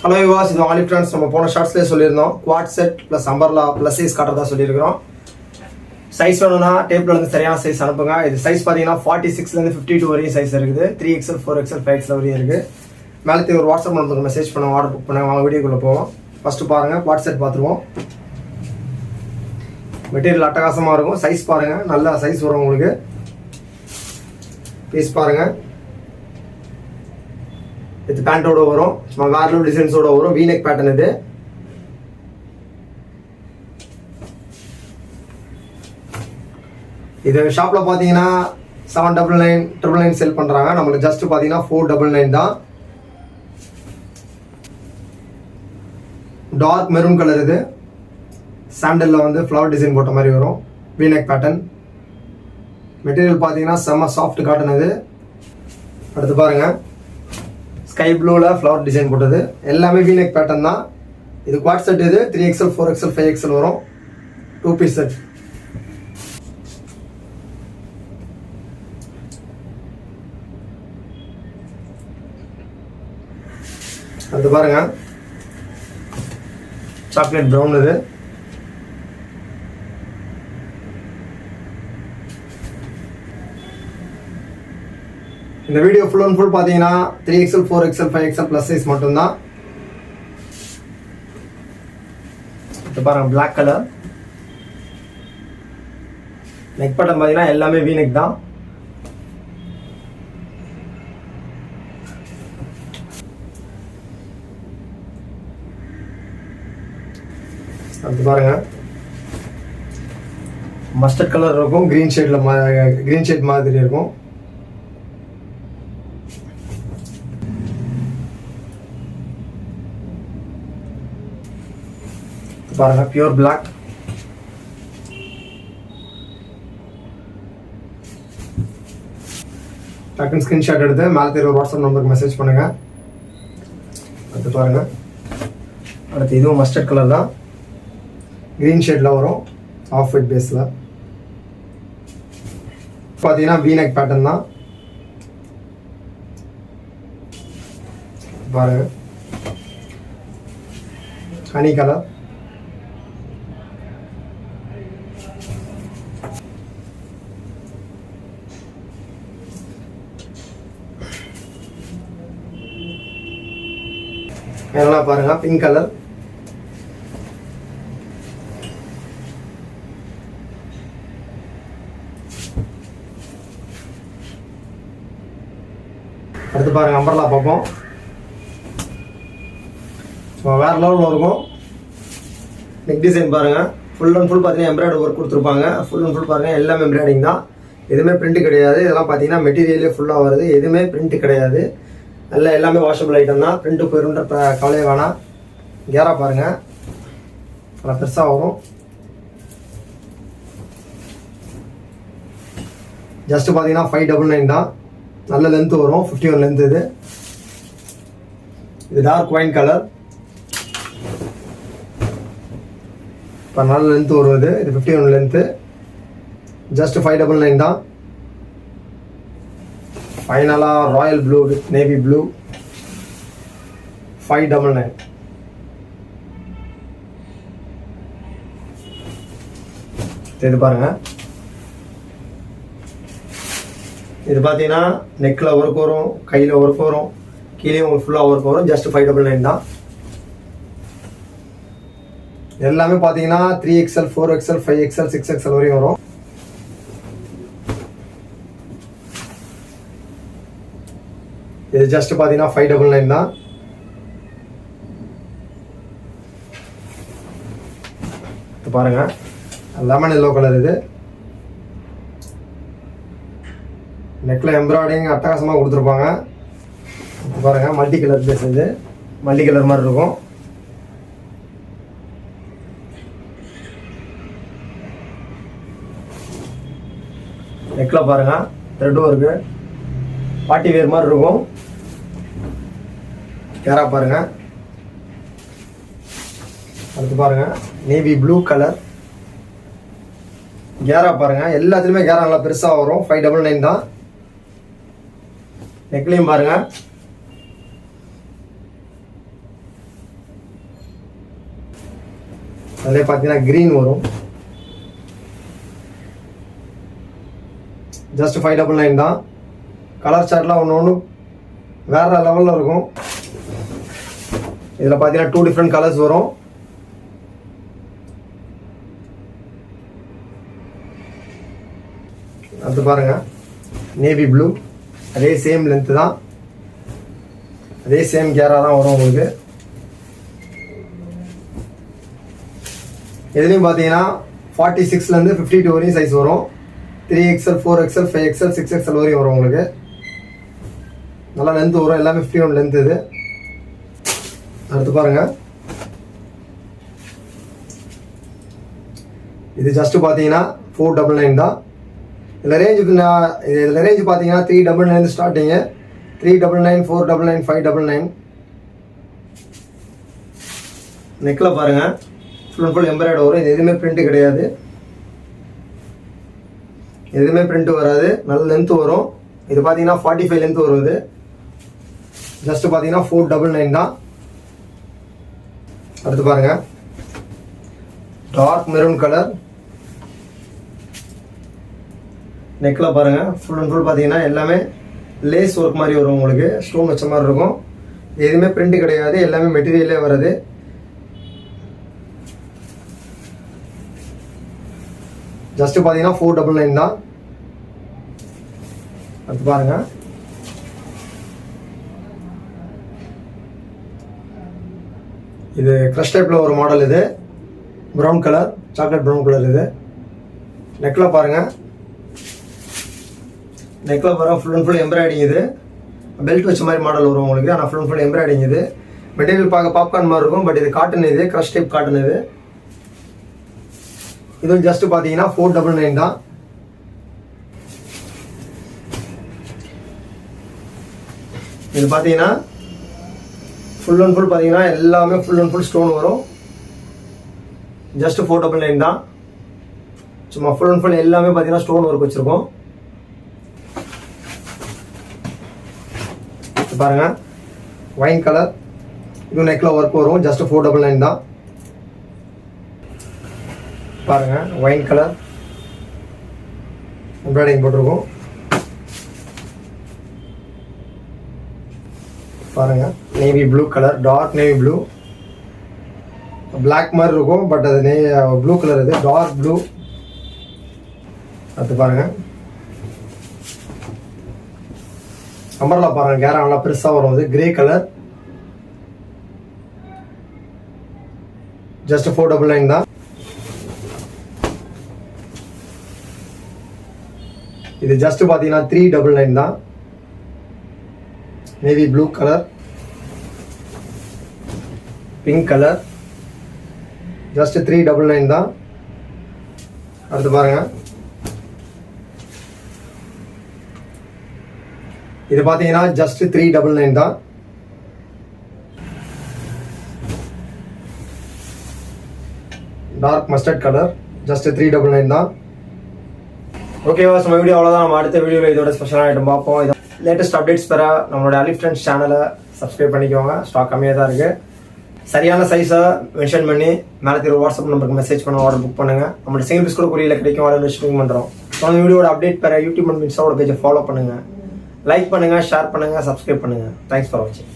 Hello யுவாஸ், இது olive trans. நம்ம போன ஷார்ட்ஸ்லேயே சொல்லியிருந்தோம் quad set plus umbrella plus size காட்டுறதா சொல்லியிருக்கிறோம். சைஸ் வேணும்னா டேப்பில் வந்து சரியான சைஸ் அனுப்புங்க. இது சைஸ் பார்த்தீங்கன்னா 46லேருந்து 52 வரையும் சைஸ் இருக்குது. 3XL 4XL 5XL வரையும் இருக்குது. மேலே ஒரு வாட்ஸ்அப் நம்பருக்கு மெசேஜ் பண்ணுவோம், ஆர்டர் புக் பண்ணுங்க. வாங்க வீடியோக்குள்ளே போவோம். ஃபஸ்ட்டு பாருங்கள், குவாட் செட் பார்த்துருவோம். மெட்டீரியல் அட்டகாசமாக இருக்கும். சைஸ் பாருங்கள், நல்ல சைஸ் வரும் உங்களுக்கு. பீஸ் பாருங்கள், இது பேண்டோட வரும், வேற டிசைன்ஸோட வரும். வீநெக் பேட்டர்ன் இது. இது ஷாப்ல பாத்தீங்கன்னா 799 செல் பண்றாங்க. நம்மளுக்கு ஜஸ்ட் பாத்தீங்கன்னா 499 தான். டார்க் மெரூன் கலர் இது. சாண்டல்ல வந்து ஃப்ளவர் டிசைன் போட்ட மாதிரி வரும். V-neck pattern. மெட்டீரியல் பாத்தீங்கன்னா செம்ம சாஃப்ட் காட்டன் இது. அடுத்து பாருங்க, ஸ்கை ப்ளூல ஃப்ளவர் டிசைன் போட்டது. எல்லாமே வீநெக் பேட்டர்ன் தான். இது குவாட் செட். இது 3XL 4XL 5XL வரும். 2 பீஸ் செட். அது பாருங்க, சாக்லேட் ப்ரௌன் இது. இந்த வீடியோ ஃபுல் அண்ட் ஃபுல் பார்த்தீங்கன்னா 3XL 4XL 5XL plus size மட்டும்தான். இது பாருங்க, பிளாக் கலர். நெக் பட்டன் பார்த்தீங்கன்னா எல்லாமே வீநெக் தான். அது பாருங்க, மஸ்டர்ட் கலர் இருக்கும். கிரீன் ஷேட் மாதிரி இருக்கும். பாருங்க, பியூர் பிளாக். டக்குன்னு ஸ்கிரீன்ஷாட் எடுத்து மேலே தெரியும் வாட்ஸ்அப் நம்பருக்கு மெசேஜ் பண்ணுங்க. அடுத்து பாருங்க, அடுத்து இதுவும் மஸ்டர்ட் கலர் தான். கிரீன் ஷேட்ல வரும், ஆஃப் ஒயிட் பேஸ்ல. பார்த்தீங்கன்னா வீநெக் பேட்டர்ன் தான். பாருங்க, ஹனி கலர். எல்லாம் பாருங்க, பிங்க் கலர். அடுத்து பாருங்க, அம்பர்லா பார்ப்போம். வேற லெவலில் இருக்கும். நெக் டிசைன் பாருங்க, ஃபுல் அண்ட் ஃபுல் பார்த்தீங்கன்னா எம்ப்ராய்டரி ஒர்க் கொடுத்துருப்பாங்க. ஃபுல் அண்ட் ஃபுல் பாருங்க, எல்லாமே எம்ப்ராய்டிங் தான். எதுவுமே பிரிண்ட் கிடையாது. இதெல்லாம் பார்த்தீங்கன்னா மெட்டீரியலே ஃபுல்லாக வருது. எதுவுமே பிரிண்ட் கிடையாது. எல்லாமே வாஷபிள் ஐட்டம் தான். பிரிண்ட் போயிருன்ற கவலையே வேணாம். கேரா பாருங்க, நல்லா பெருசாக வரும். ஜஸ்ட் பார்த்தீங்கன்னா 599 தான். நல்ல லென்த் வரும், 51 லென்த் இது. இது டார்க் ஒயின் கலர். இப்போ நல்ல லென்த் வரும் இது. இது 51 லென்த்து. ஜஸ்ட் 599 தான். ஃபைனலாக Royal blue with navy blue 599. இது பாருங்க, இது பார்த்தீங்கன்னா நெக்கில் ஒர்க் வரும், கையில் ஒர்க் வரும், கீழே ஃபுல்லாக ஒர்க் வரும். ஜஸ்ட் 599 தான். எல்லாமே பார்த்தீங்கன்னா 3XL 4XL 5XL 6XL வரையும் வரும். இது ஜஸ்ட் பார்த்தீங்கன்னா 599 தான். பாருங்க, லெமன் எல்லோ கலர் இது. நெக்ல எம்ப்ராய்டிங் அட்டகாசமாக கொடுத்துருப்பாங்க. பாருங்க, மல்டி கலர் பேஸ். இது மல்டி கலர் மாதிரி இருக்கும். நெக்ல பாருங்க, த்ரெட்டும் இருக்கு. பார்ட்டி வேர் மாதிரி இருக்கும். கேரா பாருங்க. அடுத்து பாருங்க, நேவி ப்ளூ கலர். கேரா பாருங்க, எல்லாத்துலயுமே கேரா நல்லா பெருசா வரும். 599 தான். நெக்லையும் பாருங்க, அதிலே பார்த்தீங்கன்னா க்ரீன் வரும். ஜஸ்ட் 599 தான். கலர் சார்ட்லாம் ஒன்று வேறு லெவலில் இருக்கும். இதில் பார்த்தீங்கன்னா 2 டிஃப்ரெண்ட் கலர்ஸ் வரும். அது பாருங்க, நேவி ப்ளூ, அதே சேம் லென்த்து தான், அதே சேம் கேரா தான் வரும் உங்களுக்கு. இதுலேயும் பார்த்தீங்கன்னா 46லேருந்து 52 வரையும் சைஸ் வரும். 3XL, 4XL, 5XL, 6XL வரையும் வரும் உங்களுக்கு. நல்லா லென்த் வரும், எல்லாமே 51 லென்த். இது அடுத்து பாருங்க, இது ஜஸ்ட் பார்த்தீங்கன்னா 499 தான். இதில் ரேஞ்சு பார்த்தீங்கன்னா 399 ஸ்டார்டிங்கு, 399, 499, 599. நெக்கில் பாருங்கள் ஃபுல் அண்ட் ஃபுல் எம்ப்ராய்டரி வரும். இது எதுவுமே பிரிண்ட்டு கிடையாது, எதுவுமே பிரிண்ட்டு வராது. நல்ல லென்த்து வரும். இது பார்த்தீங்கன்னா 45 லென்த் வரும். இது ஜஸ்ட் பார்த்தீங்கன்னா 499 தான். அடுத்து பாருங்கள், டார்க் மெரூன் கலர். நெக்கில் பாருங்கள் ஃபுல் அண்ட் ஃபுல் பார்த்தீங்கன்னா எல்லாமே லேஸ் ஒர்க் மாதிரி வரும் உங்களுக்கு. ஸ்டோன் வச்ச மாதிரி இருக்கும். எதுவுமே பிரிண்ட் கிடையாது, எல்லாமே மெட்டீரியலே வருது. ஜஸ்ட் பார்த்தீங்கன்னா 499 தான். அடுத்து பாருங்க, இது க்ரஷ் டைப்பில் ஒரு மாடல். இது brown colour, chocolate brown colour. இது நெக்கில் பாருங்கள், நெக்கில் பாருங்கள் ஃபுல் அண்ட் ஃபுல் எம்ப்ராய்டிங். இது பெல்ட் வச்ச மாதிரி மாடல் வரும் உங்களுக்கு. ஆனால் ஃபுல் அண்ட் ஃபுல் எம்ப்ராய்டிங். இது மெட்டீரியல் பார்க்க பாப்கார்ன் மாதிரி இருக்கும், பட் இது காட்டன். இது க்ரஷ் டைப் காட்டன். இது இதுவும் ஜஸ்ட் பார்த்தீங்கன்னா 499 தான். இது பார்த்தீங்கன்னா ஃபுல் அண்ட் ஃபுல் பார்த்தீங்கன்னா எல்லாமே ஃபுல் அண்ட் ஃபுல் ஸ்டோன் வரும். ஜஸ்ட் 499 தான். சும்மா ஃபுல் அண்ட் ஃபுல் எல்லாமே பார்த்தீங்கன்னா ஸ்டோன் ஒர்க் வச்சுருக்கோம். பாருங்க, ஒயின் கலர். இது நெக்கில் ஒர்க் வரும். ஜஸ்ட் 499 தான். பாருங்க, ஒயின் கலர் எம்ப்ராய்டிங் போட்டிருக்கோம். பாருங்க, navy blue colour, dark navy blue. Black மாதிரி இருக்கும், பட் அது ப்ளூ கலர். இது டார்க் ப்ளூ. அது பாருங்க, அம்பர்லா பாருங்க, கேரா நல்லா பெருசாக வரும். இது கிரே கலர். ஜஸ்ட் 499 தான். இது ஜஸ்ட் பார்த்தீங்கன்னா 399 தான். Navy blue colour, pink colour. Just 399 தான். அடுத்து பாருங்க, இது பார்த்தீங்கன்னா ஜஸ்ட் 399 தான். Dark mustard colour. ஜஸ்ட் 399 தான். ஓகேவா, நம்ம வீடியோ அவ்வளோதான். நம்ம அடுத்த வீடியோவில் இதோட ஸ்பெஷலான ஐட்டம் பார்ப்போம். இது லேட்டஸ்ட் அப்டேட்ஸ் பெற நம்மளோட அலி ஃப்ரெண்ட்ஸ் சேனலை சப்ஸ்கிரைப் பண்ணிக்கோங்க. ஸ்டாக் கம்மியாக தான் இருக்குது. சரியான சைஸை மென்ஷன் பண்ணி மேலே தெரிய வாட்ஸ்அப் நம்பருக்கு மெசேஜ் பண்ண ஆர்டர் புக் பண்ணுங்கள். நம்மளோட சிங்கிள் பீஸ் கூட குறியில் கிடைக்கும். ஆர்டர் ஷிப்பிங் பண்ணுறோம். ஸோ அந்த வீடியோட அப்டேட் பெற யூடியூப் அண்ட் இன்ஸ்டாவோட பேஜை ஃபாலோ பண்ணுங்கள். லைக் பண்ணுங்கள், ஷேர் பண்ணுங்கள், சப்ஸ்கிரைப் பண்ணுங்கள். தேங்க்ஸ் ஃபார் வாட்சிங்.